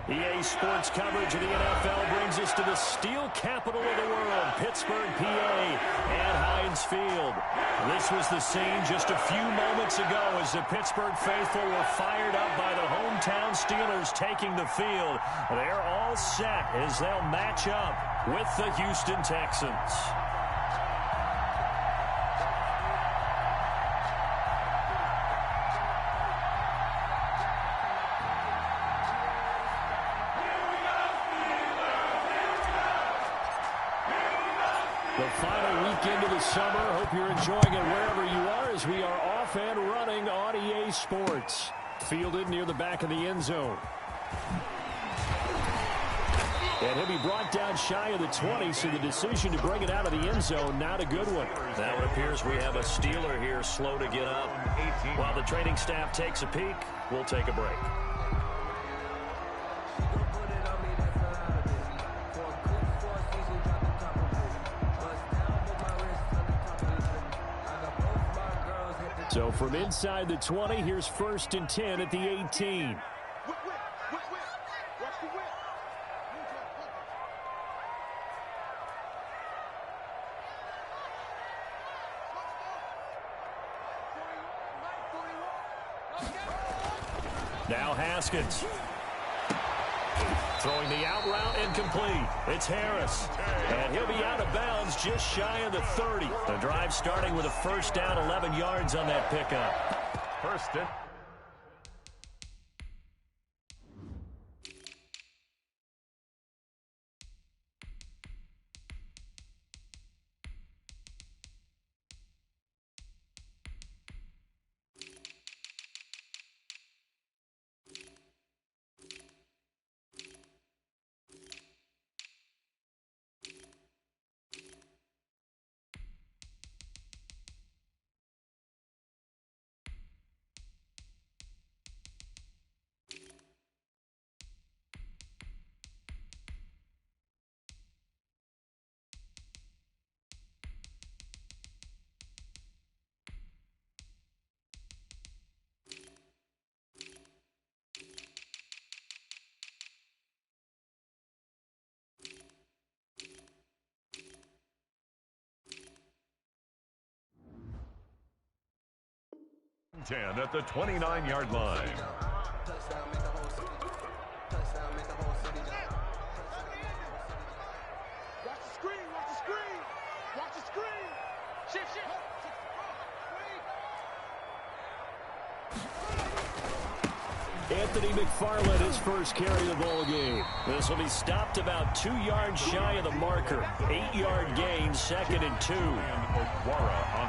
EA Sports coverage of the NFL brings us to the steel capital of the world, Pittsburgh, PA, and Heinz Field. This was the scene just a few moments ago as the Pittsburgh faithful were fired up by the hometown Steelers taking the field. They're all set as they'll match up with the Houston Texans. The final weekend of the summer. Hope you're enjoying it wherever you are as we are off and running on EA Sports. Fielded near the back of the end zone. And he'll be brought down shy of the 20, so the decision to bring it out of the end zone, not a good one. Now it appears we have a Steeler here slow to get up. While the training staff takes a peek, we'll take a break. So from inside the 20, here's 1st and 10 at the 18. Now Haskins. Throwing the out route incomplete. It's Harris. And he'll be out of bounds just shy of the 30. The drive starting with a first down, 11 yards on that pickup. First and at the 29-yard line. Watch the screen, watch the screen, watch the screen. Shift. Anthony McFarland, his first carry of the ball game. This will be stopped about 2 yards shy of the marker. 8-yard gain, 2nd and 2.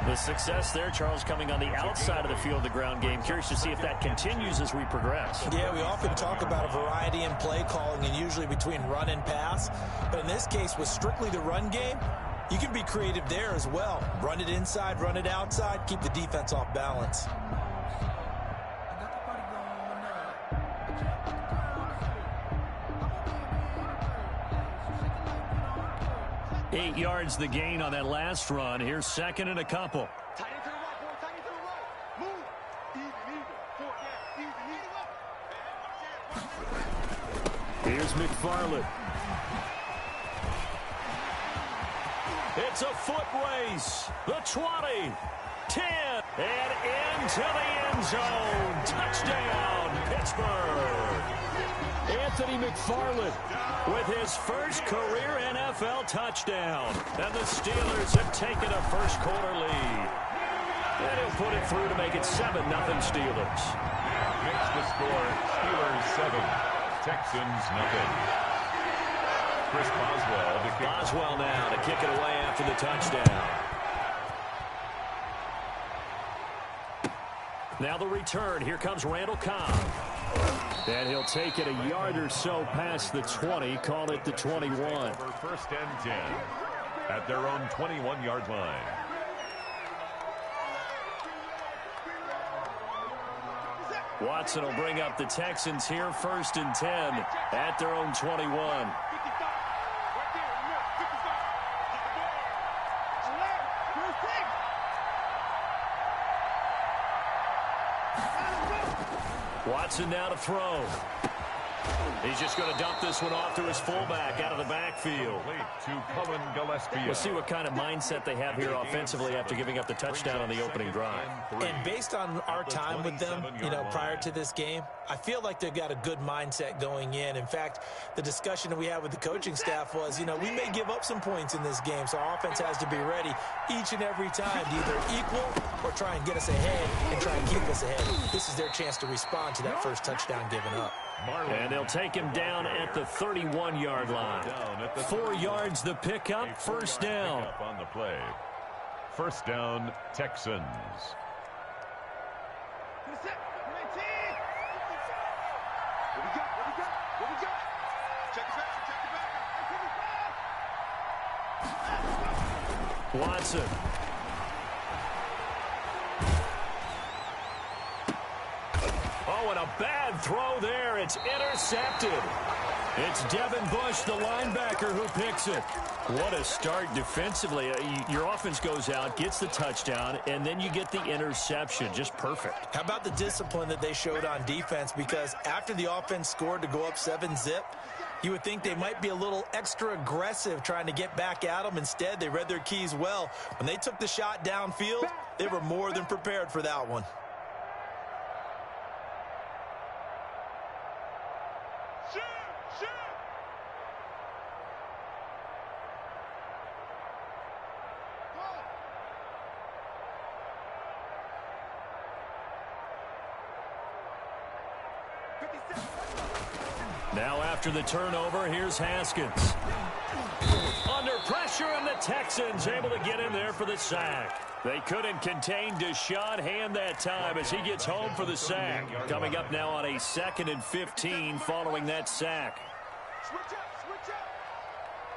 The success there, Charles, coming on the outside of the field, the ground game. Curious to see if that continues as we progress. Yeah, we often talk about a variety in play calling and usually between run and pass. But in this case, with strictly the run game, you can be creative there as well. Run it inside, run it outside, keep the defense off balance. 8 yards the gain on that last run. Here's 2nd and a couple. Tight end to the right, boy. Tight end to the right. Move. Even. Here's McFarland. It's a foot race. The 20, 10, and into the end zone. Touchdown, Pittsburgh. Anthony McFarland with his first career NFL touchdown. And the Steelers have taken a first-quarter lead. And he'll put it through to make it 7-0 Steelers. Makes the score Steelers 7, Texans nothing. Chris Boswell to kick. Boswell now to kick it away after the touchdown. Now the return. Here comes Randall Cobb. And he'll take it a yard or so past the 20. Call it the 21. For 1st and 10 at their own 21-yard line. Watson will bring up the Texans here, 1st and 10 at their own 21. Watson now to throw. He's just going to dump this one off to his fullback out of the backfield. To We'll see what kind of mindset they have here offensively after giving up the touchdown on the opening drive. And based on our time with them, prior to this game, I feel like they've got a good mindset going in. In fact, the discussion that we had with the coaching staff was, we may give up some points in this game, so our offense has to be ready each and every time to either equal or try and get us ahead and try and keep us ahead. This is their chance to respond to that first touchdown given up. And they'll take him down at the 31-yard line. 4 yards the pickup, first down. On the play. First down, Texans. Watson. Oh, and a bad throw there. It's intercepted. It's Devin Bush, the linebacker, who picks it. What a start defensively. Your offense goes out, gets the touchdown, and then you get the interception. Just perfect. How about the discipline that they showed on defense? Because after the offense scored to go up 7-zip, you would think they might be a little extra aggressive trying to get back at them. Instead, they read their keys well. When they took the shot downfield, they were more than prepared for that one. Now after the turnover, here's Haskins. Under pressure, and the Texans able to get in there for the sack. They couldn't contain Deshaun Hand that time as he gets home for the sack. Coming up now on a 2nd and 15 following that sack. Switch up.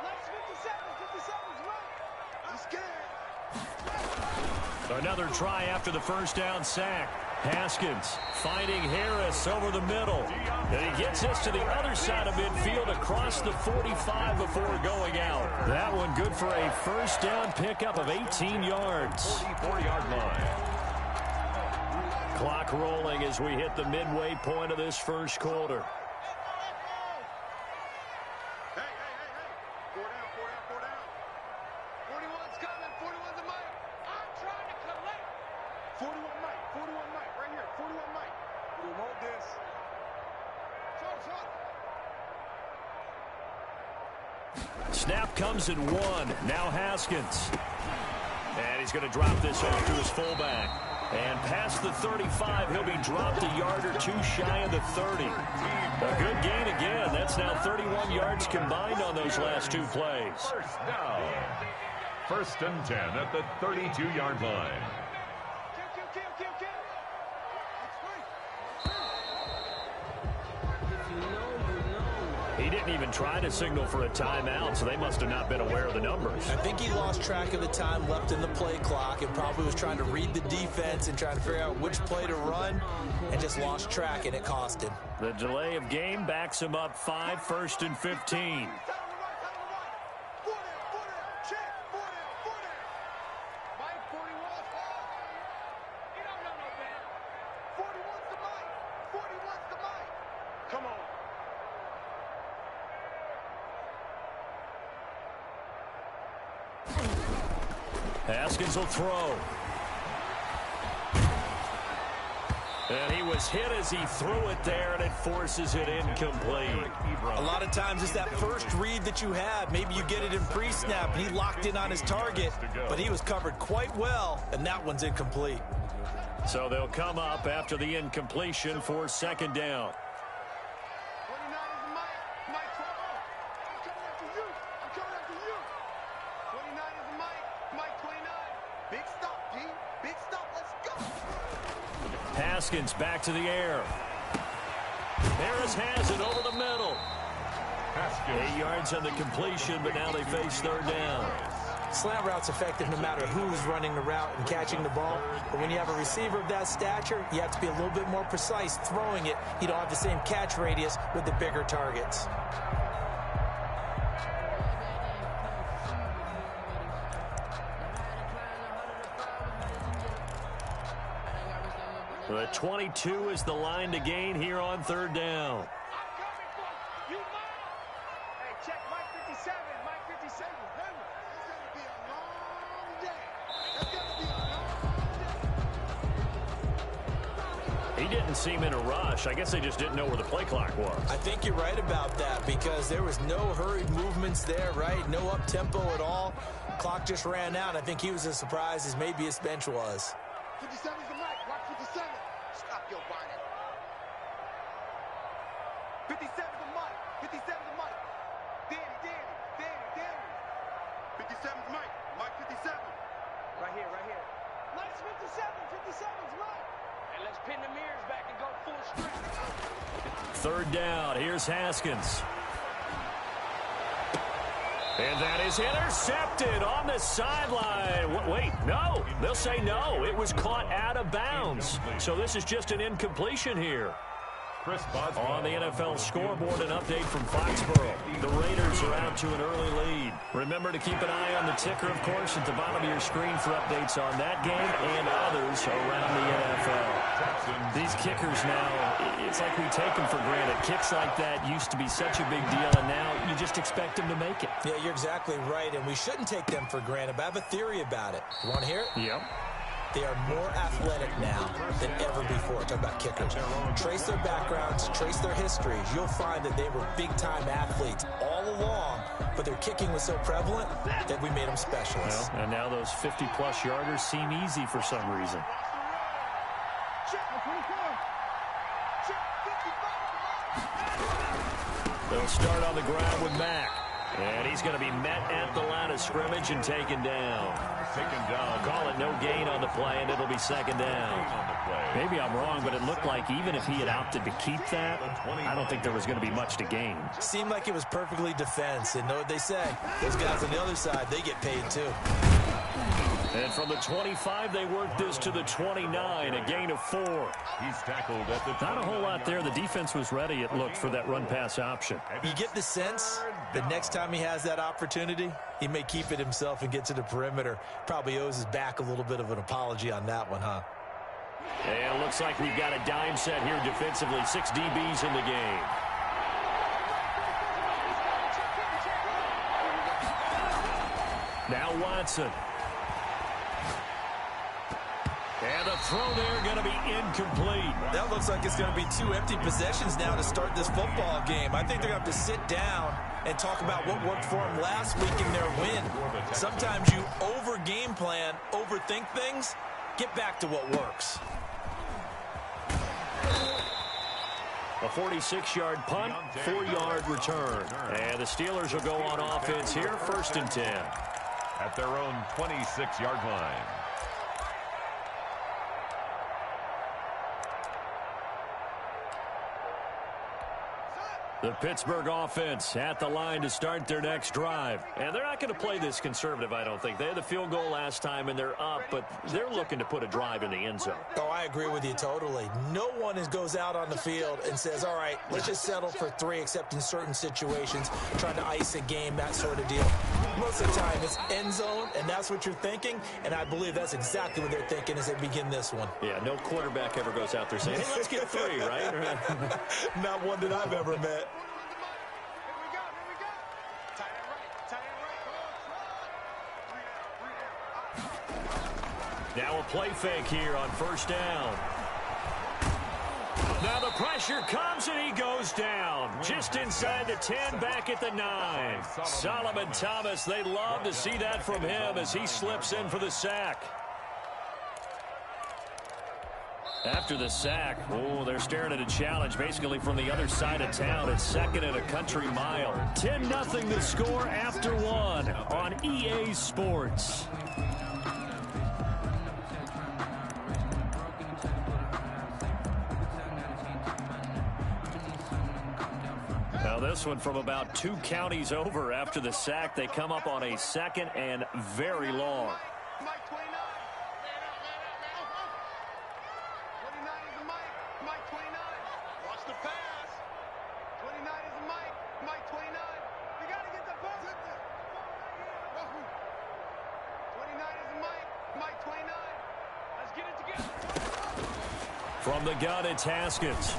Let's 57's right. He's scared. Another try after the first down sack. Haskins finding Harris over the middle. And he gets this to the other side of midfield across the 45 before going out. That one good for a first down pickup of 18 yards. 44-yard line. Clock rolling as we hit the midway point of this first quarter. Hey. 4 down. 41's coming. 41's a Mike. I'm trying to collect. 41 Mike. Right here. 41 Mike. We want this. Snap comes in 1. Now Haskins. And he's going to drop this off to his fullback. And past the 35, he'll be dropped a yard or two shy of the 30. A good gain again. That's now 31 yards combined on those last 2 plays. First down. 1st and 10 at the 32-yard line. He didn't even try to signal for a timeout, so they must have not been aware of the numbers. I think he lost track of the time left in the play clock and probably was trying to read the defense and trying to figure out which play to run and just lost track, and it cost him. The delay of game backs him up 5, 1st and 15. Haskins will throw. And he was hit as he threw it there, and it forces it incomplete. A lot of times it's that first read that you have. Maybe you get it in pre-snap, and he locked in on his target, but he was covered quite well, and that one's incomplete. So they'll come up after the incompletion for 2nd down. Haskins back to the air. Harris has it over the middle. 8 yards on the completion, but now they face 3rd down. Slant route's effective no matter who's running the route and catching the ball. But when you have a receiver of that stature, you have to be a little bit more precise throwing it. You don't have the same catch radius with the bigger targets. The 22 is the line to gain here on 3rd down. didn't seem in a rush. I guess they just didn't know where the play clock was. I think you're right about that because there was no hurried movements there, right? No up-tempo at all. Clock just ran out. I think he was as surprised as maybe his bench was. 57's the mic. Watch 57. Stop your whining. 57's the mic. 57's the mic. Danny. 57's mic. Mike 57. Right here. Let's 57's right. And let's pin the mirrors back and go full strength. Third down. Here's Haskins. And that is intercepted on the sideline. Wait, no. They'll say no. It was caught out of bounds. So this is just an incompletion here. On the NFL scoreboard, an update from Foxborough. The Raiders are out to an early lead. Remember to keep an eye on the ticker, of course, at the bottom of your screen for updates on that game and others around the NFL. These kickers now, it's like we take them for granted. Kicks like that used to be such a big deal, and now you just expect them to make it. Yeah, you're exactly right, and we shouldn't take them for granted, but I have a theory about it. You want to hear it? Yep. They are more athletic now than ever before. Talk about kickers. Trace their backgrounds, trace their histories. You'll find that they were big-time athletes all along, but their kicking was so prevalent that we made them specialists. Well, and now those 50-plus yarders seem easy for some reason. They'll start on the ground with Mack. And he's going to be met at the line of scrimmage and taken down. Call it no gain on the play, and it'll be second down. Maybe I'm wrong, but it looked like even if he had opted to keep that, I don't think there was going to be much to gain. Seemed like it was perfectly defense, and know what they say. Those guys on the other side, they get paid too. And from the 25, they work this to the 29, a gain of 4. He's tackled at the Not a whole lot there. The defense was ready, it looked, for that run-pass option. You get the sense that next time he has that opportunity, he may keep it himself and get to the perimeter. Probably owes his back a little bit of an apology on that one, huh? And it looks like we've got a dime set here defensively. 6 DBs in the game. Now Watson. And the throw there going to be incomplete. That looks like it's going to be 2 empty possessions now to start this football game. I think they're going to have to sit down and talk about what worked for them last week in their win. Sometimes you over-game plan, overthink things. Get back to what works. A 46-yard punt, 4-yard return. And the Steelers will go on offense here, 1st and 10. At their own 26-yard line. The Pittsburgh offense at the line to start their next drive. And they're not going to play this conservative, I don't think. They had the field goal last time, and they're up, but they're looking to put a drive in the end zone. Oh, I agree with you totally. No one goes out on the field and says, all right, let's just settle for 3, except in certain situations, trying to ice a game, that sort of deal. Most of the time, it's end zone, and that's what you're thinking, and I believe that's exactly what they're thinking as they begin this one. Yeah, no quarterback ever goes out there saying, hey, let's get 3, right? Not one that I've ever met. Now a play fake here on 1st down. Now the pressure comes and he goes down. Just inside the 10, back at the 9. Solomon Thomas, they love to see that from him as he slips in for the sack. After the sack, they're staring at a challenge basically from the other side of town. It's 2nd and a country mile. 10-0 the score after 1 on EA Sports. Now this one from about 2 counties over after the sack. They come up on a 2nd and very long. Mike 29. 29 is the Mike. Mike 29. Watch the pass. 29 is the Mike. Mike 29. You got to get the pass. 29 is the Mike. Mike 29. Let's get it together. From the gun, it's Haskins.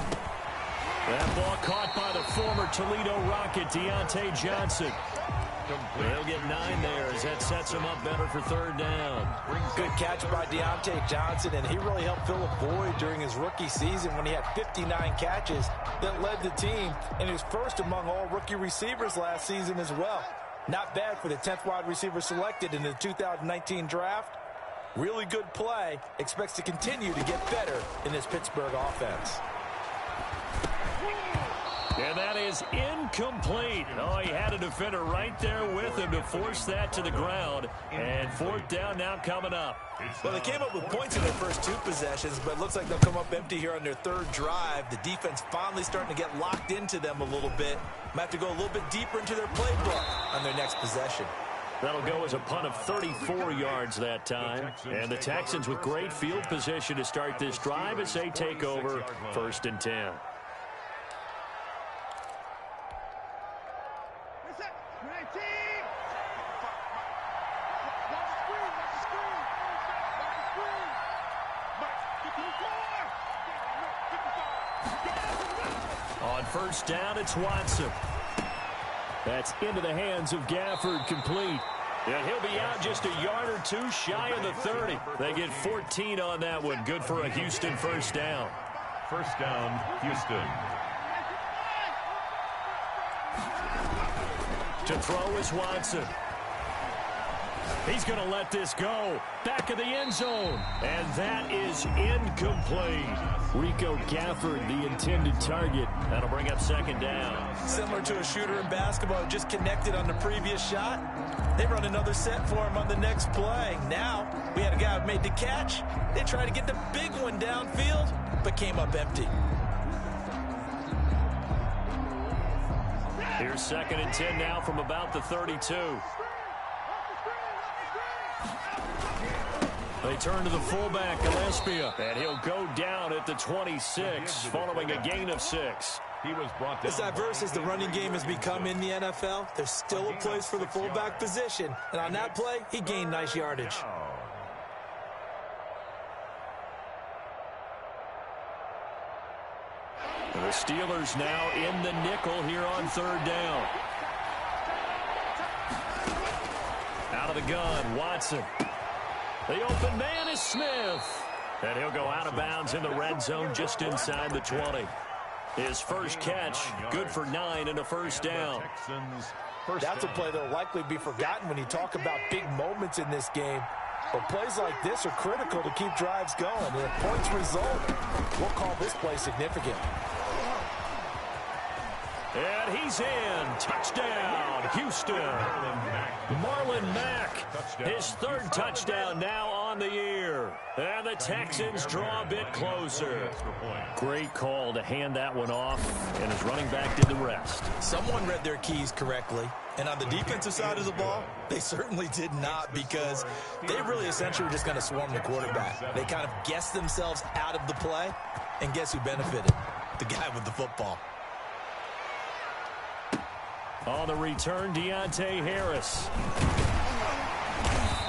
That ball caught by the former Toledo Rocket, Deontay Johnson. They'll get 9 there as that sets him up better for third down. Good catch by Deontay Johnson, and he really helped fill a void during his rookie season when he had 59 catches that led the team, and he was first among all rookie receivers last season as well. Not bad for the 10th wide receiver selected in the 2019 draft. Really good play. Expects to continue to get better in this Pittsburgh offense. And that is incomplete. Oh, he had a defender right there with him to force that to the ground. And fourth down now coming up. Well, they came up with points in their first 2 possessions, but it looks like they'll come up empty here on their third drive. The defense finally starting to get locked into them a little bit. Might have to go a little bit deeper into their playbook on their next possession. That'll go as a punt of 34 yards that time. And the Texans with great field position to start this drive as they take over 1st and 10. On 1st down, it's Watson. That's into the hands of Gafford, complete. And he'll be out just a yard or 2 shy of the 30. They get 14 on that one. Good for a Houston 1st down. 1st down, Houston. To throw is Watson. He's going to let this go. Back of the end zone. And that is incomplete. Rico Gafford, the intended target. That'll bring up 2nd down. Similar to a shooter in basketball, just connected on the previous shot. They run another set for him on the next play. Now, we had a guy who made the catch. They tried to get the big one downfield, but came up empty. Here's 2nd and 10 now from about the 32. They turn to the fullback, Gillespie, and he'll go down at the 26 following a gain of 6. He was brought down. As diverse as the running game has become in the NFL, there's still a place for the fullback position. And on that play, he gained nice yardage. The Steelers now in the nickel here on 3rd down. Out of the gun, Watson. The open man is Smith. And he'll go out of bounds in the red zone just inside the 20. His first catch, good for 9 and a 1st down. That's a play that will likely be forgotten when you talk about big moments in this game. But plays like this are critical to keep drives going. And if points result, we'll call this play significant. And he's in. Touchdown, Houston. Marlon Mack, his 3rd touchdown now on the year. And the Texans draw a bit closer. Great call to hand that one off, and his running back did the rest. Someone read their keys correctly. And on the defensive side of the ball, they certainly did not, because they really essentially were just going to swarm the quarterback. They kind of guessed themselves out of the play, and guess who benefited? The guy with the football. On the return, Deontay Harris.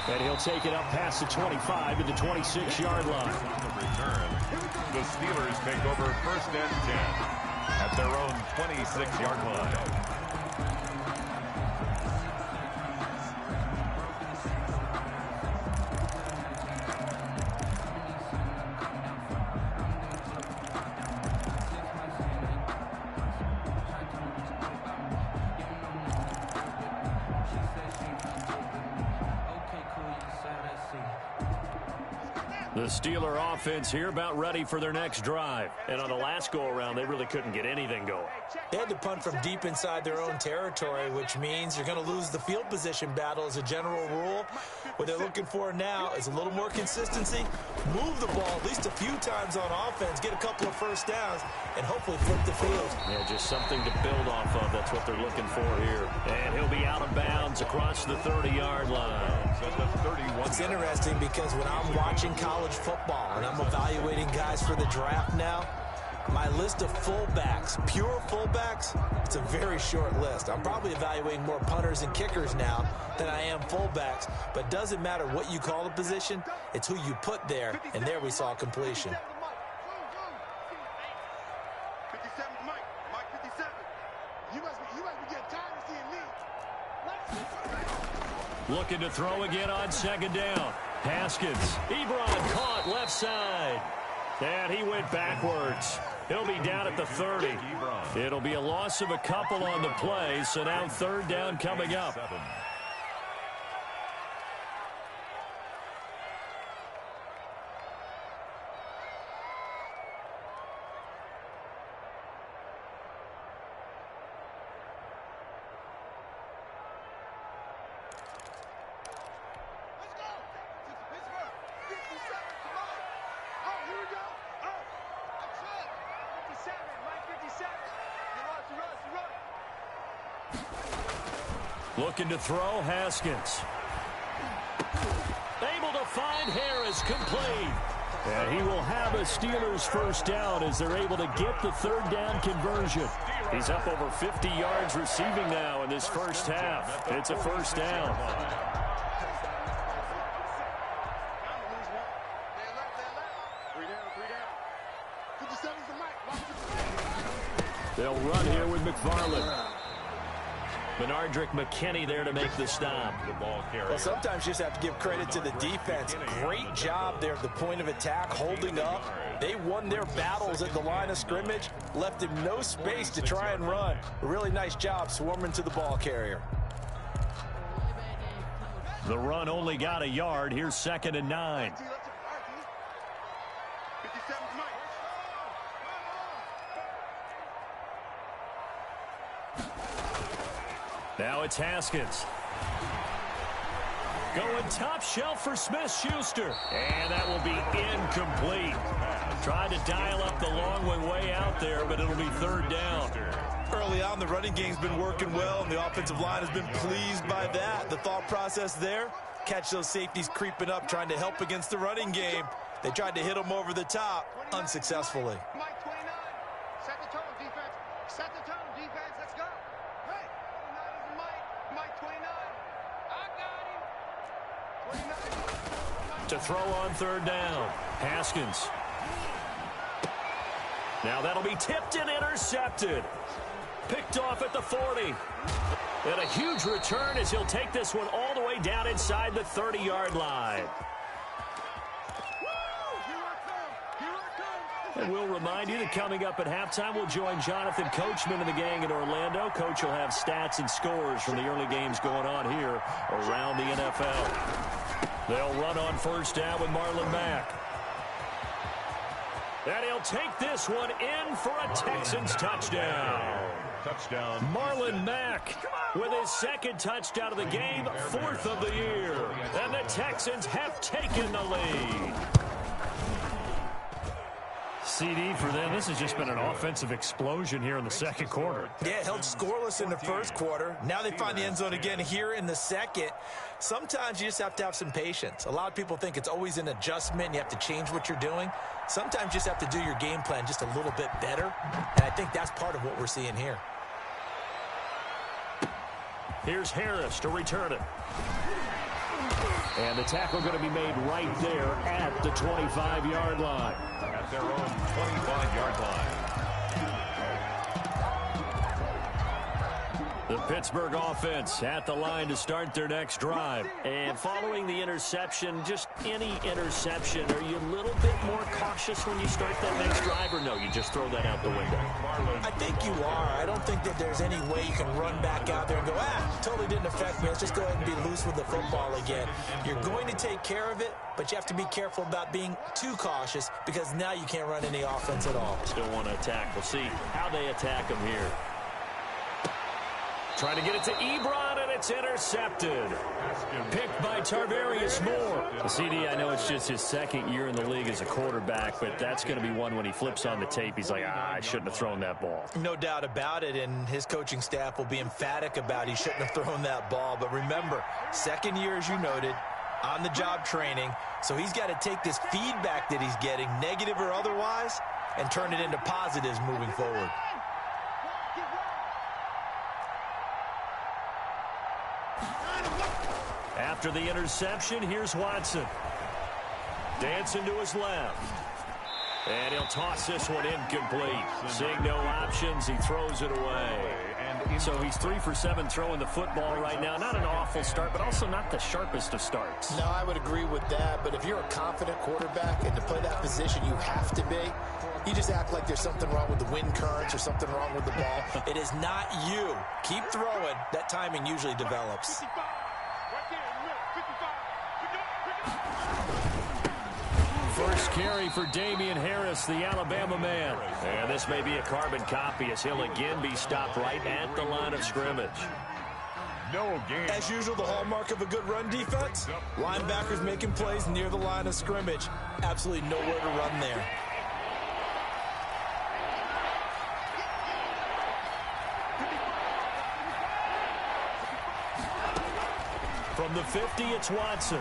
And he'll take it up past the 25 to the 26-yard line. On the return, the Steelers take over 1st and 10 at their own 26-yard line. The Steeler offense here about ready for their next drive. And on the last go-around, they really couldn't get anything going. They had to punt from deep inside their own territory, which means you're going to lose the field position battle as a general rule. What they're looking for now is a little more consistency, move the ball at least a few times on offense, get a couple of 1st downs, and hopefully flip the field. Yeah, just something to build off of. That's what they're looking for here. And he'll be out of bounds across the 30-yard line. It's interesting because when I'm watching college football and I'm evaluating guys for the draft now, my list of fullbacks, pure fullbacks, it's a very short list. I'm probably evaluating more punters and kickers now than I am fullbacks, but it doesn't matter what you call the position, it's who you put there, and there we saw completion. 57, Mike. Mike 57. You must be getting tired of seeing me. Looking to throw again on second down. Haskins. Ebron caught left side. And he went backwards. He'll be down at the 30. It'll be a loss of a couple on the play, so now third down coming up. Looking to throw, Haskins. Able to find Harris, complete. And he will have a Steelers first down as they're able to get the third down conversion. He's up over 50 yards receiving now in this first half. It's a first down. They'll run here with McFarland. Benardrick McKinney there to make the stop. Well, sometimes you just have to give credit to the defense. Great job there at the point of attack, holding up. They won their battles at the line of scrimmage, left him no space to try and run. A really nice job swarming to the ball carrier. The run only got a yard. Here's 2nd and 9. Now it's Haskins. Going top shelf for Smith-Schuster. And that will be incomplete. Tried to dial up the long one way out there, but it'll be third down. Early on, the running game's been working well, and the offensive line has been pleased by that. The thought process there, catch those safeties creeping up, trying to help against the running game. They tried to hit them over the top, unsuccessfully. Mike 29. Set the tone, defense. Set the tone, defense. Let's go. Hey, 29 is Mike. Mike 29. I got him. 29. To throw on third down. Haskins. Now that'll be tipped and intercepted. Picked off at the 40. And a huge return as he'll take this one all the way down inside the 30-yard line. And we'll remind you that coming up at halftime, we'll join Jonathan Coachman and the gang in Orlando. Coach will have stats and scores from the early games going on here around the NFL. They'll run on first down with Marlon Mack. And he'll take this one in for a Texans touchdown. Marlon Mack with his second touchdown of the game, 4th of the year. And the Texans have taken the lead. CD for them. This has just been an offensive explosion here in the second quarter. Yeah, held scoreless in the first quarter. Now they find the end zone again here in the second. Sometimes you just have to have some patience. A lot of people think it's always an adjustment. You have to change what you're doing. Sometimes you just have to do your game plan just a little bit better. And I think that's part of what we're seeing here. Here's Harris to return it. And the tackle going to be made right there at the 25-yard line. At their own 25-yard line. The Pittsburgh offense at the line to start their next drive. And following the interception, just any interception, are you a little bit more cautious when you start that next drive, or no, you just throw that out the window? I think you are. I don't think that there's any way you can run back out there and go, totally didn't affect me. Let's just go ahead and be loose with the football again. You're going to take care of it, but you have to be careful about being too cautious because now you can't run any offense at all. Still want to attack. We'll see how they attack them here. Trying to get it to Ebron, and it's intercepted. Picked by Tarvarius Moore. CD, I know it's just his second year in the league as a quarterback, but that's going to be one when he flips on the tape. He's like, I shouldn't have thrown that ball. No doubt about it, and his coaching staff will be emphatic about he shouldn't have thrown that ball. But remember, second year, as you noted, on-the-job training, so he's got to take this feedback that he's getting, negative or otherwise, and turn it into positives moving forward. After the interception, here's Watson. Dancing to his left. And he'll toss this one incomplete. Seeing no options, he throws it away. So he's 3 for 7 throwing the football right now. Not an awful start, but also not the sharpest of starts. No, I would agree with that. But if you're a confident quarterback and to play that position, you have to be. You just act like there's something wrong with the wind currents or something wrong with the ball. It is not you. Keep throwing. That timing usually develops. First carry for Damian Harris, the Alabama man. And this may be a carbon copy as he'll again be stopped right at the line of scrimmage. No gain. As usual, the hallmark of a good run defense, linebackers making plays near the line of scrimmage. Absolutely nowhere to run there. From the 50, it's Watson.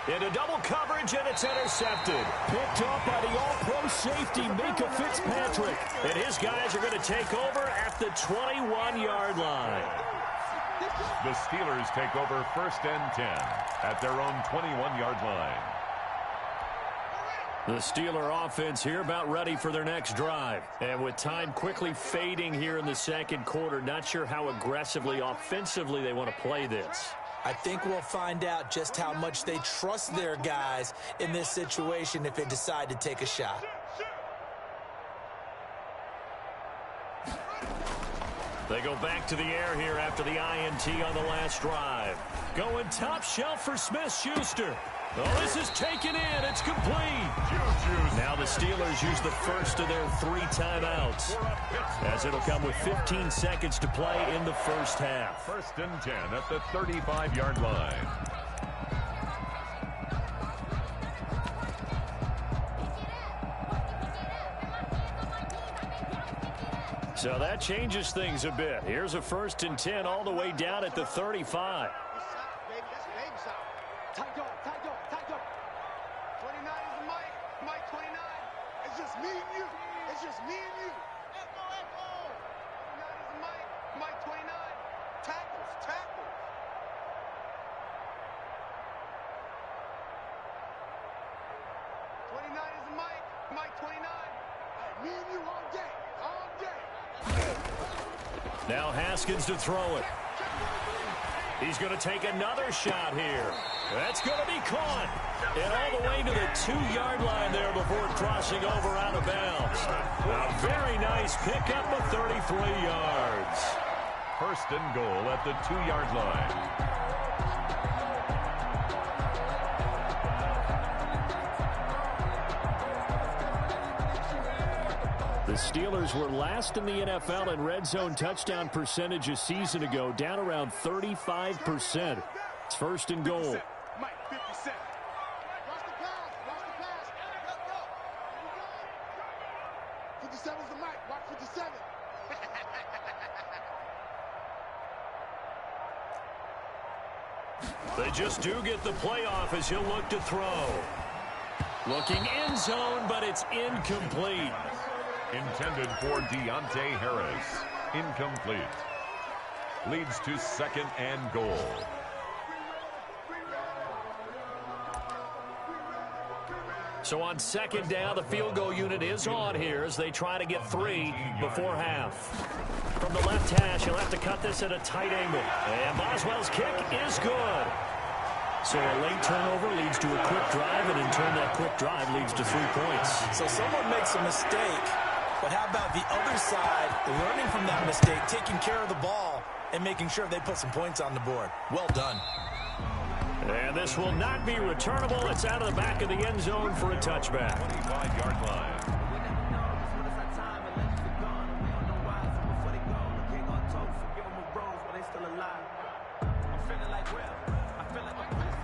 Into double coverage, and it's intercepted. Picked up by the all-pro safety, Minka Fitzpatrick. And his guys are going to take over at the 21-yard line. The Steelers take over 1st and 10 at their own 21-yard line. The Steeler offense here about ready for their next drive. And with time quickly fading here in the second quarter, not sure how aggressively, offensively they want to play this. I think we'll find out just how much they trust their guys in this situation if they decide to take a shot. They go back to the air here after the INT on the last drive. Going top shelf for Smith-Schuster. Oh, this is taken in. It's complete. Now the Steelers use the first of their 3 timeouts, as it'll come with 15 seconds to play in the first half. 1st and 10 at the 35-yard line. So that changes things a bit. Here's a 1st and 10 all the way down at the 35. Now Haskins to throw it. He's going to take another shot here. That's going to be caught. And all the way to the 2-yard line there before crossing over out of bounds. A very nice pickup of 33 yards. 1st and goal at the 2-yard line. The Steelers were last in the NFL in red zone touchdown percentage a season ago, down around 35%. It's 1st and goal. Mike, 57. Watch the pass. Watch the pass. Let's go. 57's the mic. Watch 57. They just do get the playoff as he'll look to throw. Looking end zone, but it's incomplete. Intended for Deontay Harris. Incomplete. Leads to 2nd and goal. So on 2nd down, the field goal unit is on here as they try to get 3 before half. From the left hash, he'll have to cut this at a tight angle. And Boswell's kick is good. So a late turnover leads to a quick drive, and in turn that quick drive leads to 3 points. So someone makes a mistake, but how about the other side, learning from that mistake, taking care of the ball, and making sure they put some points on the board. Well done. And this will not be returnable. It's out of the back of the end zone for a touchback. 25-yard line.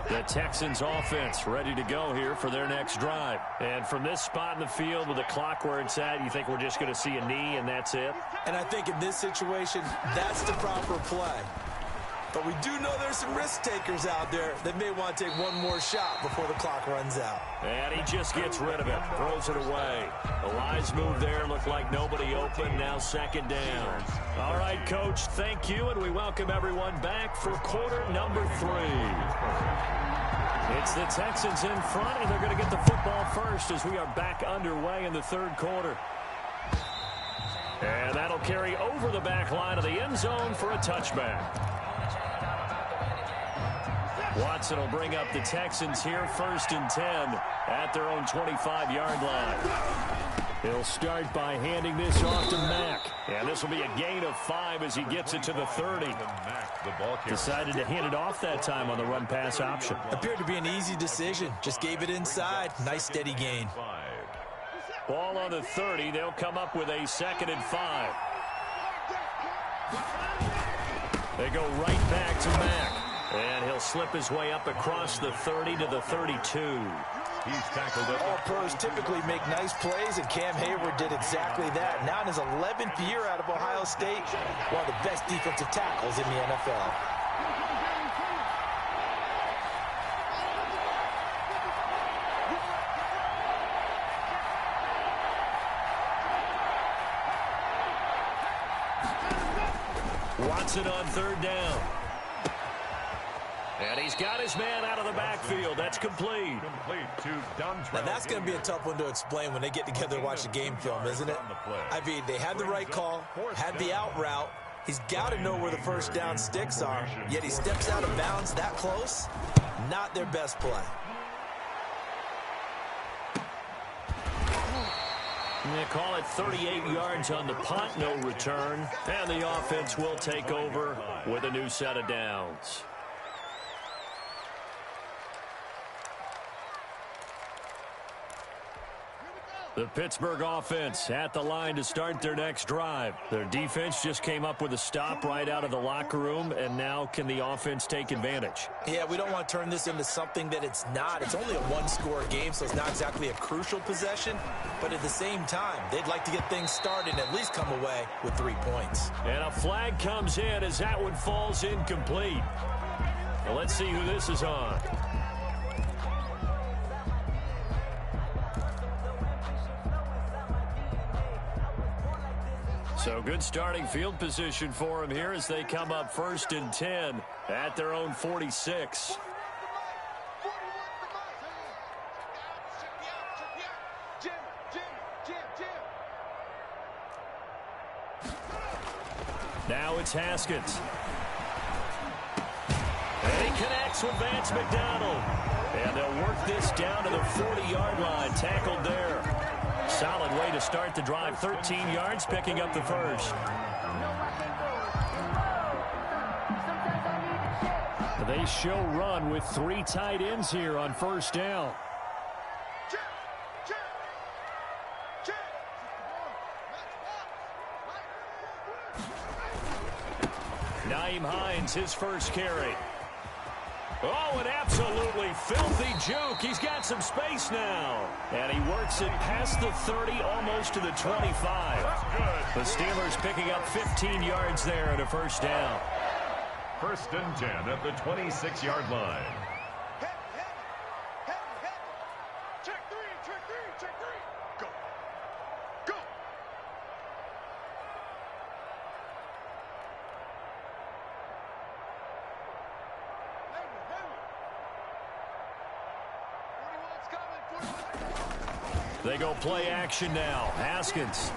The Texans offense ready to go here for their next drive. And from this spot in the field with the clock where it's at, you think we're just going to see a knee and that's it? And I think in this situation, that's the proper play. But we do know there's some risk takers out there that may want to take one more shot before the clock runs out. And he just gets rid of it, throws it away. The wise move there, looked like nobody open, now 2nd down. All right, Coach, thank you, and we welcome everyone back for quarter number 3. It's the Texans in front, and they're going to get the football first as we are back underway in the third quarter. And that'll carry over the back line of the end zone for a touchback. Watson will bring up the Texans here, 1st and 10 at their own 25-yard line. He'll start by handing this off to Mack. And this will be a gain of 5 as he gets it to the 30. Decided to hand it off that time on the run-pass option. Appeared to be an easy decision. Just gave it inside. Nice steady gain. Ball on the 30. They'll come up with a 2nd and 5. They go right back to Mack. And he'll slip his way up across the 30 to the 32. He's tackled it. All pros typically make nice plays, and Cam Hayward did exactly that. Now in his 11th year out of Ohio State, one of the best defensive tackles in the NFL. Watson on 3rd down. And he's got his man out of the backfield. That's complete. Now that's going to be a tough one to explain when they get together to watch the game film, isn't it? I mean, they had the right call, had the out route. He's got to know where the first down sticks are, yet he steps out of bounds that close. Not their best play. They call it 38 yards on the punt, no return. And the offense will take over with a new set of downs. The Pittsburgh offense at the line to start their next drive. Their defense just came up with a stop right out of the locker room, and now can the offense take advantage? Yeah, we don't want to turn this into something that it's not. It's only a one-score game, so it's not exactly a crucial possession. But at the same time, they'd like to get things started and at least come away with 3 points. And a flag comes in as that one falls incomplete. Well, let's see who this is on. So good starting field position for him here as they come up 1st and 10 at their own 46. Now it's Haskins. And he connects with Vance McDonald. And they'll work this down to the 40-yard line. Tackled there. Solid way to start the drive. 13 yards, picking up the first. They show run with 3 tight ends here on 1st down. Nyheim Hines, his first carry. Oh, an absolutely filthy juke. He's got some space now. And he works it past the 30, almost to the 25. The Steelers picking up 15 yards there at a 1st down. 1st and 10 at the 26-yard line. Check three. Go. Go. They go play action now. Haskins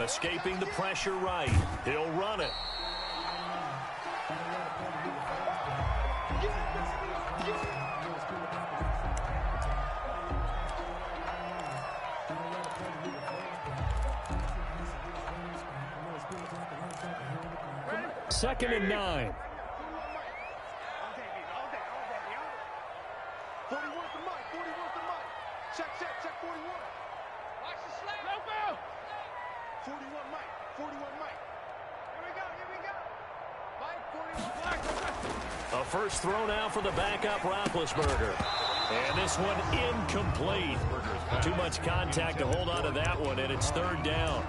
escaping the pressure right. He'll run it. Second and 9. 41 for Mike. Check 41. Watch the slap. 41 Mike. Here we go. Mike, 41. A first throw now for the backup Roethlisberger. And this one incomplete. Too much contact to hold on to that one, and it's 3rd down.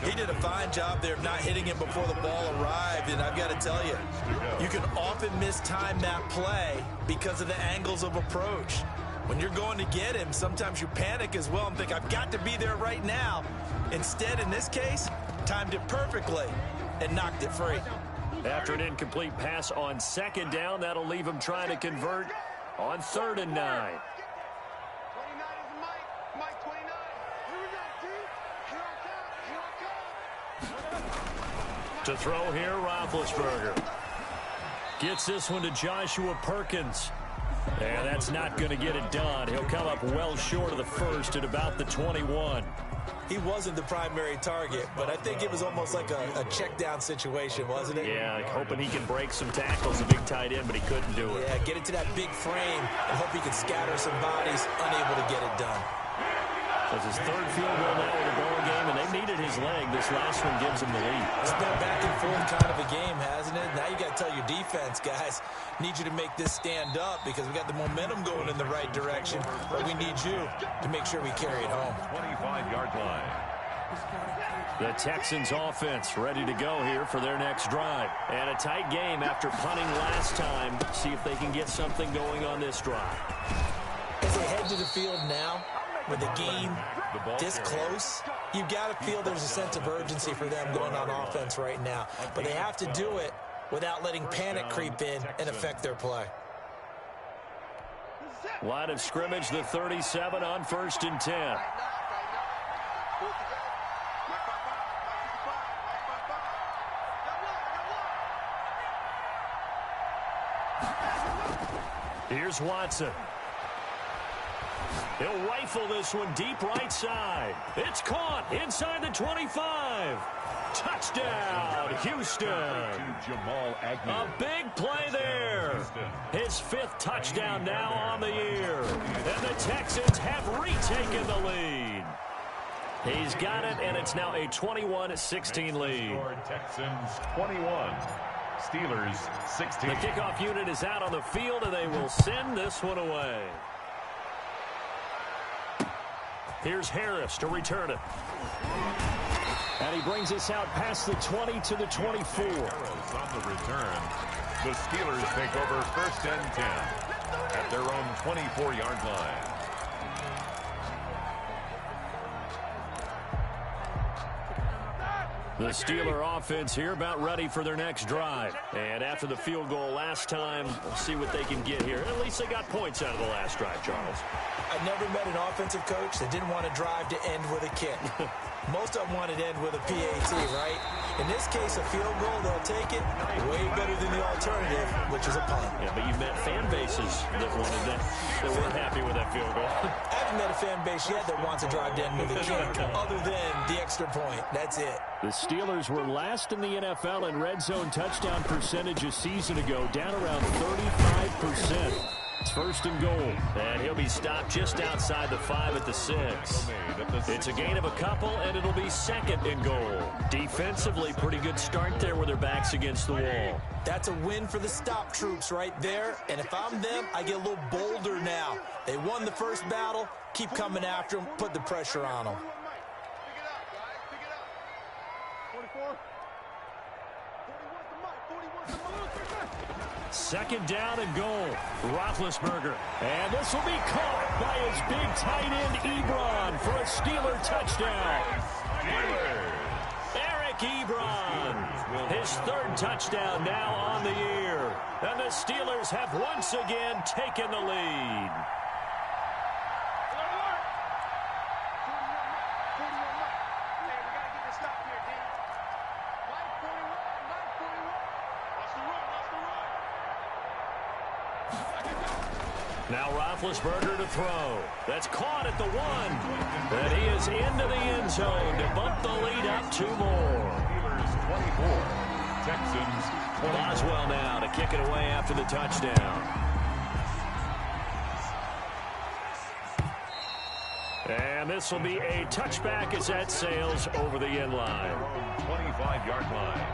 He did a fine job there of not hitting him before the ball arrived, and I've got to tell you, you can often mistime that play because of the angles of approach. When you're going to get him, sometimes you panic as well and think, I've got to be there right now. Instead, in this case, timed it perfectly and knocked it free. After an incomplete pass on 2nd down, that'll leave him trying to convert On 3rd and 9. 29 is Mike. Mike 29. Here we go, team. Here I come. Here I come. To throw here, Roethlisberger. Gets this one to Joshua Perkins. And that's not going to get it done. He'll come up well short of the first at about the 21. He wasn't the primary target, but I think it was almost like a check down situation, wasn't it? Yeah, like hoping he can break some tackles, a big tight end, but he couldn't do it. Yeah, get it to that big frame and hope he can scatter some bodies, unable to get it done. That's his 3rd field goal now in the ball game, and they needed his leg. This last one gives him the lead. It's been a back and forth kind of a game, hasn't it? Now you got to tell your defense, guys, need you to make this stand up because we got the momentum going in the right direction, but we need you to make sure we carry it home. 25-yard line. The Texans offense ready to go here for their next drive. And a tight game after punting last time. See if they can get something going on this drive. As they head to the field now, with the game this close, you've got to feel there's a sense of urgency for them going on offense right now. But they have to do it without letting panic creep in and affect their play. Line of scrimmage, the 37 on 1st and 10. Here's Watson. He'll rifle this one deep right side. It's caught inside the 25. Touchdown, Houston. A big play there. His 5th touchdown now on the year. And the Texans have retaken the lead. He's got it, and it's now a 21-16 lead. Texans 21. Steelers 16. The kickoff unit is out on the field, and they will send this one away. Here's Harris to return it. And he brings us out past the 20 to the 24. Harris on the return. The Steelers take over 1st and 10 at their own 24-yard line. The Steeler offense here about ready for their next drive. And after the field goal last time, we'll see what they can get here. At least they got points out of the last drive, Charles. I've never met an offensive coach that didn't want to drive to end with a kick. Most of them wanted to end with a PAT, right? In this case, a field goal, they'll take it way better than the alternative, which is a punt. Yeah, but you've met fan bases that wanted that weren't happy with that field goal. I haven't met a fan base yet that wants to drive to end with a kick, other than the extra point. That's it. The Steelers were last in the NFL in red zone touchdown percentage a season ago, down around 35%. It's 1st and goal, and he'll be stopped just outside the 5 at the 6. It's a gain of a couple, and it'll be 2nd and goal. Defensively, pretty good start there with their backs against the wall. That's a win for the stop troops right there, and if I'm them, I get a little bolder now. They won the first battle, keep coming after them, put the pressure on them. Pick it up, guys. Pick it up. 44. 41's the Mike. 41's the Mike. 2nd down and goal. Roethlisberger. And this will be caught by his big tight end, Ebron, for a Steeler touchdown. Eric Ebron, his 3rd touchdown now on the year. And the Steelers have once again taken the lead. 41 Mike. Hey, we got to get this stop here, D. Mike 41. Mike 41. Watch the run. Watch the run. Now Roethlisberger to throw. That's caught at the 1. And he is into the end zone to bump the lead up 2 more. Steelers 24. Texans 20. Boswell now to kick it away after the touchdown. And this will be a touchback as that sails over the end line. 25-yard line.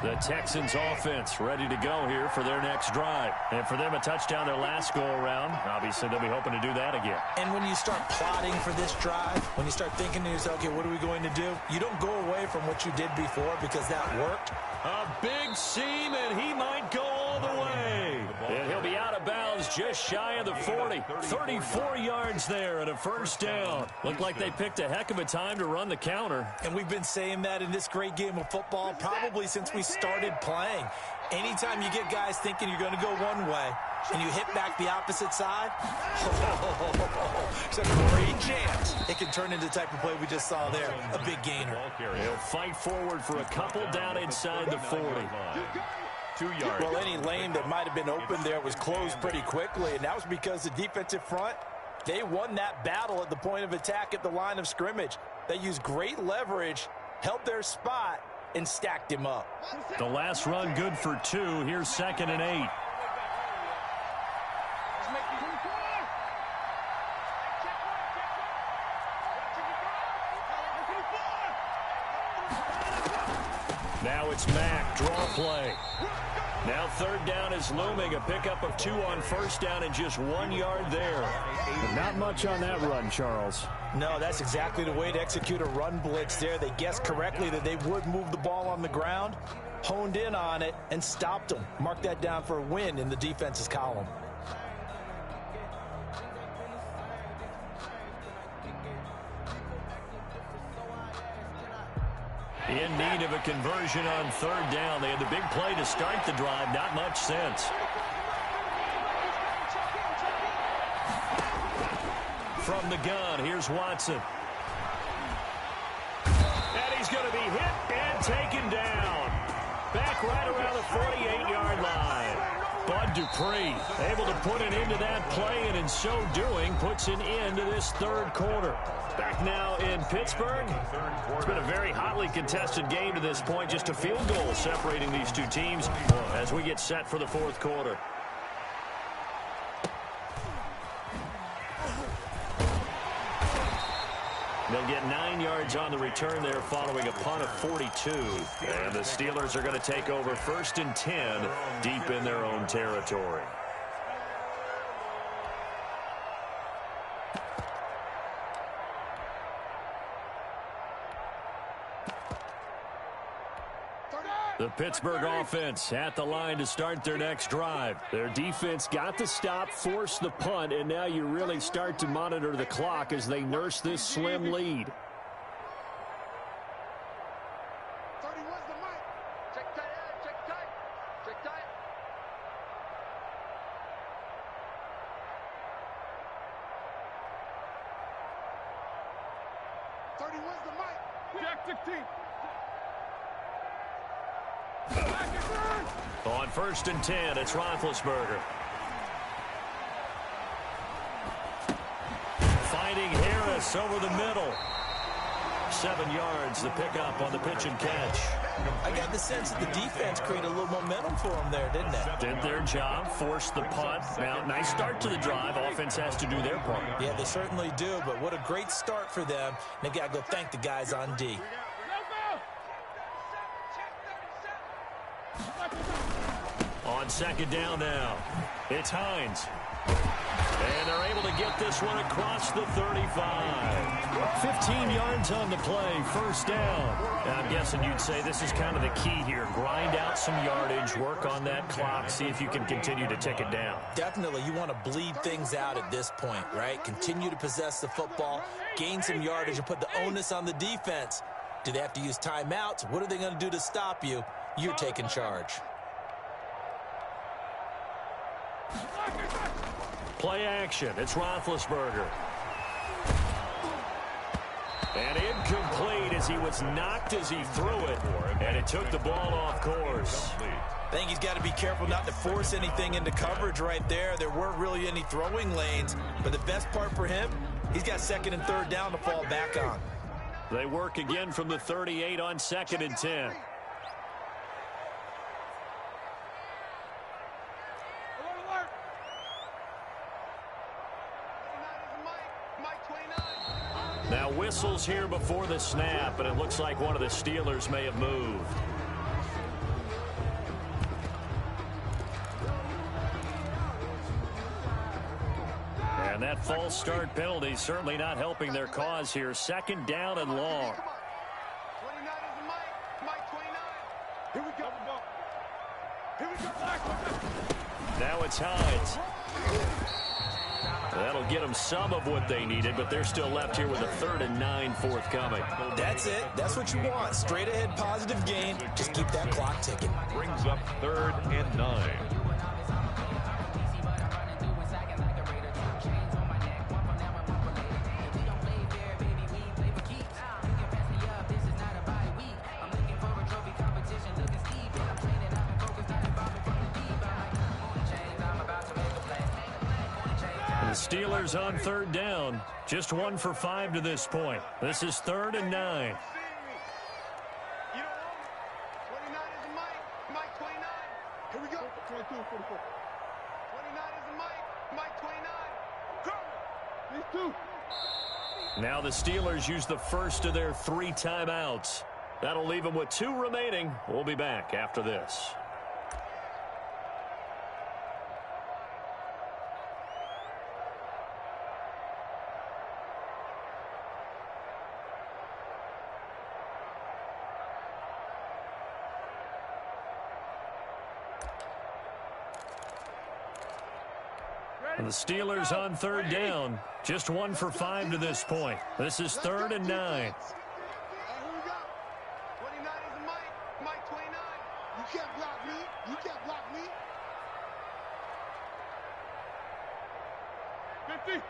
The Texans offense ready to go here for their next drive. And for them, a touchdown their last go-around. Obviously, they'll be hoping to do that again. And when you start plotting for this drive, when you start thinking to yourself, okay, what are we going to do? You don't go away from what you did before because that worked. A big seam, and he might go all the way. And he'll be out of bounds is just shy of the 40. 34 yards there and a first down. Looked like they picked a heck of a time to run the counter. And we've been saying that in this great game of football probably since we started playing. Anytime you get guys thinking you're going to go one way and you hit back the opposite side, it's a great chance it can turn into the type of play we just saw there, a big gainer. He'll fight forward for a couple down inside the 40. 2 yards. Well, any lane that might have been open there was closed pretty quickly, and that was because the defensive front, they won that battle at the point of attack at the line of scrimmage. They used great leverage, held their spot, and stacked him up. The last run good for 2. Here's 2nd and 8. Now it's Mack, draw play. Now 3rd down is looming, a pickup of 2 on 1st down and just 1 yard there. Not much on that run, Charles. No, that's exactly the way to execute a run blitz there. They guessed correctly that they would move the ball on the ground, honed in on it, and stopped them. Mark that down for a win in the defense's column. In need of a conversion on 3rd down. They had the big play to start the drive. Not much sense. From the gun, here's Watson. And he's going to be hit and taken down. Back right around the 48-yard line. Bud Dupree able to put an end to that play, and in so doing, puts an end to this 3rd quarter. Back now in Pittsburgh. It's been a very hotly contested game to this point. Just a field goal separating these two teams as we get set for the 4th quarter. They'll get 9 yards on the return there following a punt of 42. And the Steelers are going to take over 1st and 10 deep in their own territory. The Pittsburgh offense at the line to start their next drive. Their defense got the stop, forced the punt, and now you really start to monitor the clock as they nurse this slim lead. 31's the mic. Check tight, check tight, check tight. 31's the mic. Jack 16. On 1st and 10, it's Roethlisberger. Finding Harris over the middle. 7 yards, the pickup on the pitch and catch. I got the sense that the defense created a little momentum for them there, didn't they? Did their job, forced the punt. Now, nice start to the drive. Offense has to do their part. Yeah, they certainly do, but what a great start for them. They've got to go thank the guys on D. On 2nd down now, it's Hines. And they're able to get this one across the 35. 15 yards on the play, 1st down. And I'm guessing you'd say this is kind of the key here. Grind out some yardage, work on that clock, see if you can continue to tick it down. Definitely, you want to bleed things out at this point, right? Continue to possess the football, gain some yardage, and put the onus on the defense. Do they have to use timeouts? What are they going to do to stop you? You're taking charge. Play action. It's Roethlisberger. And incomplete as he was knocked as he threw it. And it took the ball off course. I think he's got to be careful not to force anything into coverage right there. There weren't really any throwing lanes. But the best part for him, he's got 2nd and 3rd down to fall back on. They work again from the 38 on 2nd and 10. Now whistles here before the snap, and it looks like one of the Steelers may have moved. And that false start penalty certainly not helping their cause here. 2nd down and long. 29 is the mic. 29. Here we go. Now it's Hines. That'll get them some of what they needed, but they're still left here with a 3rd and 9 forthcoming. That's it. That's what you want. Straight ahead positive gain. Just keep that clock ticking. Brings up 3rd and 9. Steelers on 3rd down. Just 1 for 5 to this point. This is 3rd and 9. You don't want it. 29 is a Mike. Mike 29. Here we go. 22, 44. 29 is a Mike. Mike 29. These two. Now the Steelers use the first of their 3 timeouts. That'll leave them with 2 remaining. We'll be back after this. And the Steelers on 3rd down. Just 1 for 5 to this point. This is 3rd and 9. Here we go. 29 is a Mike. Mike 29. You can't block me. You can't block me. 50.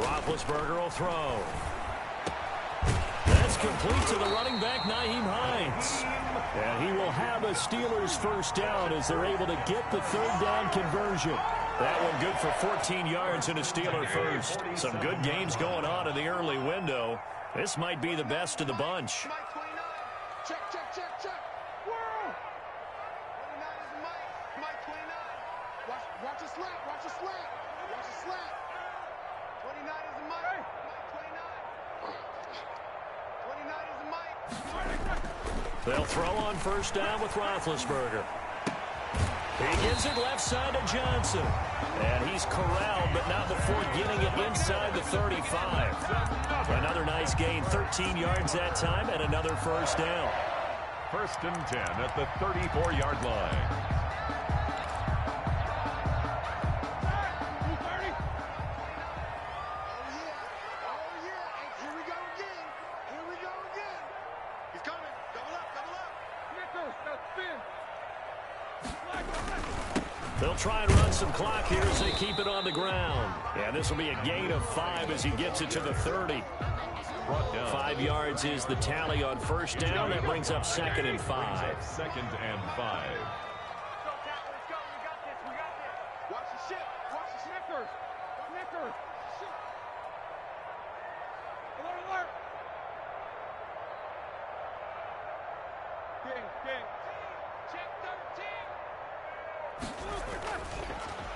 Roethlisberger will throw. That's complete to the running back, Nyheim Hines. And he will have a Steelers first down as they're able to get the 3rd down conversion. That one good for 14 yards and a Steeler first. Some good games going on in the early window. This might be the best of the bunch. Mike 29. Check, check, check, check. Whoa. 29 is a Mike. Mike 29. Watch a slap. Watch a slap. Watch a slap. 29 is a Mike. Mike 29. 29 is a Mike. They'll throw on first down with Roethlisberger. He gives it left side to Johnson. And he's corralled, but not before getting it inside the 35. Another nice gain, 13 yards that time, and another first down. 1st and 10 at the 34-yard line. They'll try and run some clock here as they keep it on the ground. And this will be a gain of 5 as he gets it to the 30. 5 yards is the tally on first down. That brings up 2nd and 5. 2nd and 5. Watch the ship. Watch the Snickers. Snickers. Alert, alert. King. Check 13.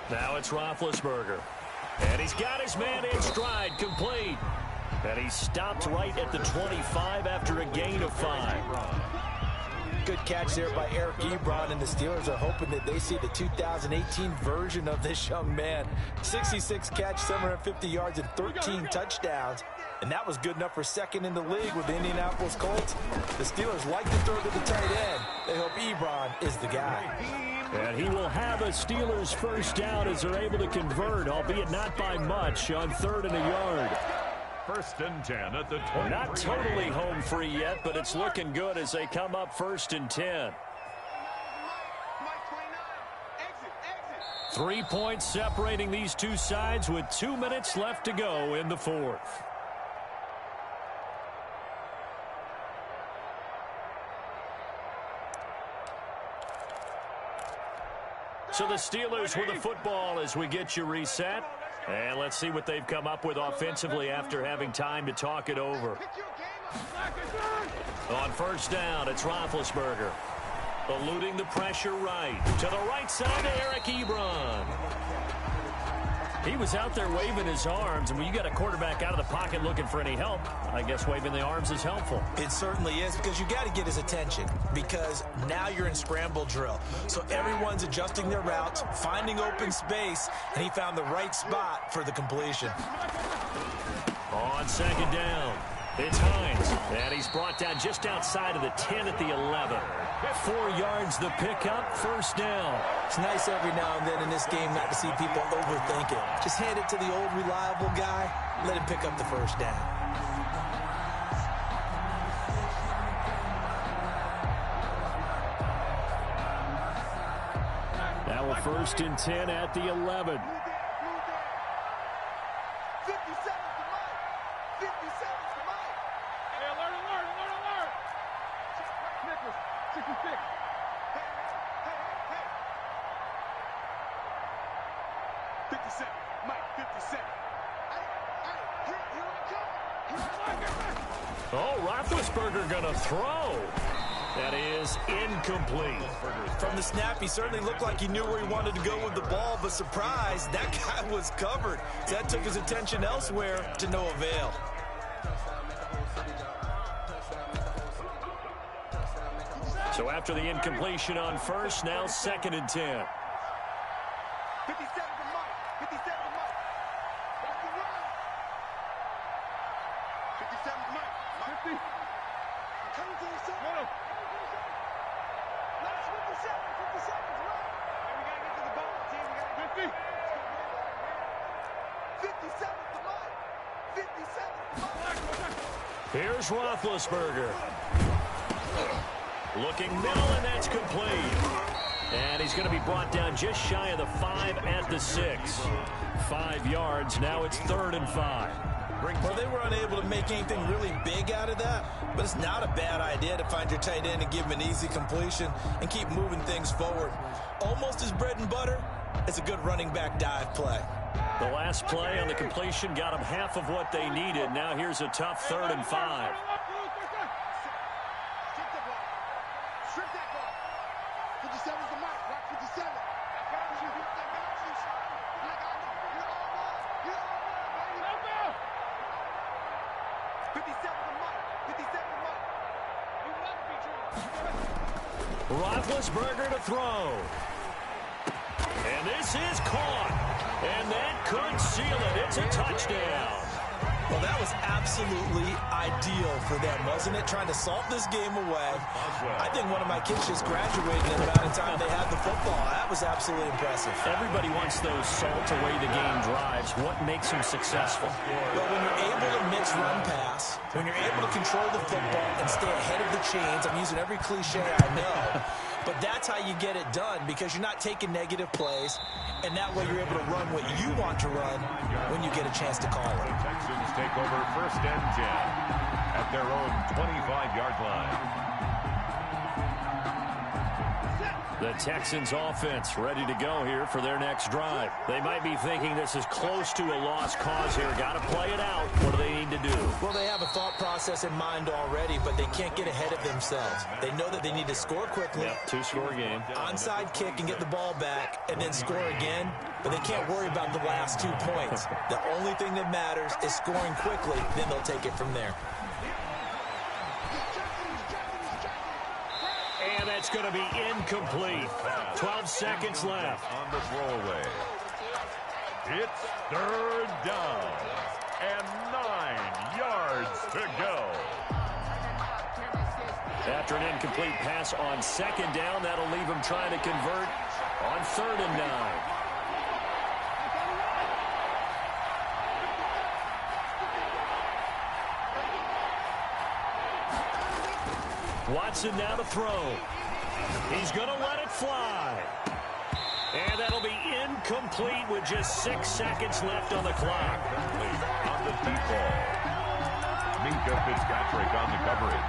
Now it's Roethlisberger. And he's got his man in stride, complete. And he stopped right at the 25 after a gain of 5. Good catch there by Eric Ebron, and the Steelers are hoping that they see the 2018 version of this young man. 66 catch, 750 yards, and 13 touchdowns. And that was good enough for 2nd in the league with the Indianapolis Colts. The Steelers like to throw to the tight end. They hope Ebron is the guy. And he will have a Steelers first down as they're able to convert, albeit not by much, on 3rd and a yard. 1st and 10 at the 20. Not totally home free yet, but it's looking good as they come up 1st and 10. 3 points separating these two sides with 2 minutes left to go in the 4th. So the Steelers with the football as we get you reset. And let's see what they've come up with offensively after having time to talk it over. On first down, it's Roethlisberger. Eluding the pressure right. To the right side to Eric Ebron. He was out there waving his arms, and when you got a quarterback out of the pocket looking for any help, I guess waving the arms is helpful. It certainly is, because you got to get his attention, because now you're in scramble drill. So everyone's adjusting their routes, finding open space, and he found the right spot for the completion. On second down, it's Hines, and he's brought down just outside of the 10 at the 11. 4 yards the pickup, first down. It's nice every now and then in this game not to see people overthink it. Just hand it to the old reliable guy, let him pick up the first down. Now a 1st and 10 at the 11. 57, Mike, 57. Oh, Roethlisberger going to throw. That is incomplete. From the snap, he certainly looked like he knew where he wanted to go with the ball, but surprise, that guy was covered. That took his attention elsewhere to no avail. So after the incompletion on first, now 2nd and 10. 57 to Mike. 57 to Mike. Watch the run. 57 to Mike. 50. Come to the center. Last 57. 57 to Mike. And we got to get to the ball, team. We got to 50. 57 to Mike. 57 to Mike. Here's Roethlisberger. Looking middle, and that's complete. And he's going to be brought down just shy of the 5 at the 6. 5 yards. Now it's 3rd and 5. Well, they were unable to make anything really big out of that, but it's not a bad idea to find your tight end and give him an easy completion and keep moving things forward. Almost his bread and butter. It's a good running back dive play. The last play on the completion got them half of what they needed. Now here's a tough 3rd and 5. Strip that ball. 57 is the Mike. Rock 57. I got you. I got you. You're all one. You're all one, baby. 57 to Mike. 57 to Mike. You must be true. Roethlisberger to throw. And this is caught. And that could seal it. It's a touchdown. Well, that was absolutely ideal for them, wasn't it? Trying to salt this game away. I think one of my kids just graduated in the amount of time they had the football. That was absolutely impressive. Everybody wants those salt away the game drives. What makes them successful? Well, when you're able to mix run pass, when you're able to control the football and stay ahead of the chains, I'm using every cliche I know, but that's how you get it done, because you're not taking negative plays, and that way you're able to run what you want to run when you get a chance to call it. The Texans take over 1st and 10 at their own 25-yard line. The Texans offense ready to go here for their next drive. They might be thinking this is close to a lost cause here. Got to play it out. What do they need to do? Well, they have a thought process in mind already, but they can't get ahead of themselves. They know that they need to score quickly. Yep, 2-score game. Onside kick and get the ball back and then score again, but they can't worry about the last 2 points. The only thing that matters is scoring quickly, then they'll take it from there. And that's going to be incomplete. 12 seconds left. On the throwaway. It's 3rd down and 9 yards to go. After an incomplete pass on 2nd down, that'll leave him trying to convert on 3rd and 9. Watson now to throw. He's going to let it fly. And that'll be incomplete with just 6 seconds left on the clock. On the deep ball. Minka Fitzpatrick on the coverage.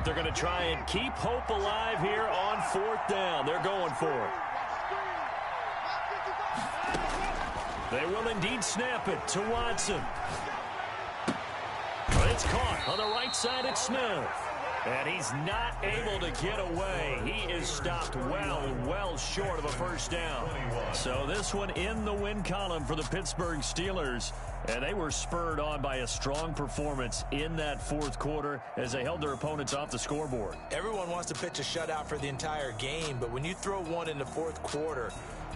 They're going to try and keep hope alive here on 4th down. They're going for it. They will indeed snap it to Watson. It's caught on the right side at Smith. And he's not able to get away. He is stopped well short of a first down. So this one in the win column for the Pittsburgh Steelers. And they were spurred on by a strong performance in that fourth quarter as they held their opponents off the scoreboard. Everyone wants to pitch a shutout for the entire game, but when you throw one in the fourth quarter,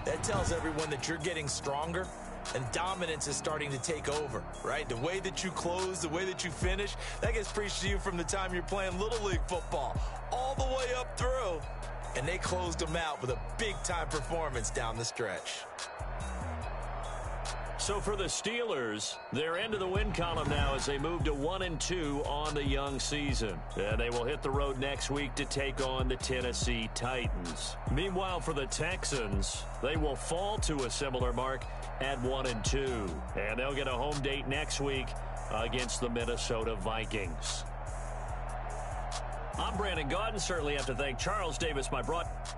that tells everyone that you're getting stronger and dominance is starting to take over, right? The way that you close, the way that you finish, that gets preached to you from the time you're playing Little League football all the way up through. And they closed them out with a big-time performance down the stretch. So for the Steelers, they're into the win column now as they move to 1-2 on the young season. And they will hit the road next week to take on the Tennessee Titans. Meanwhile, for the Texans, they will fall to a similar mark at 1-2. And they'll get a home date next week against the Minnesota Vikings. I'm Brandon Gaudin. Certainly have to thank Charles Davis, my broadcaster.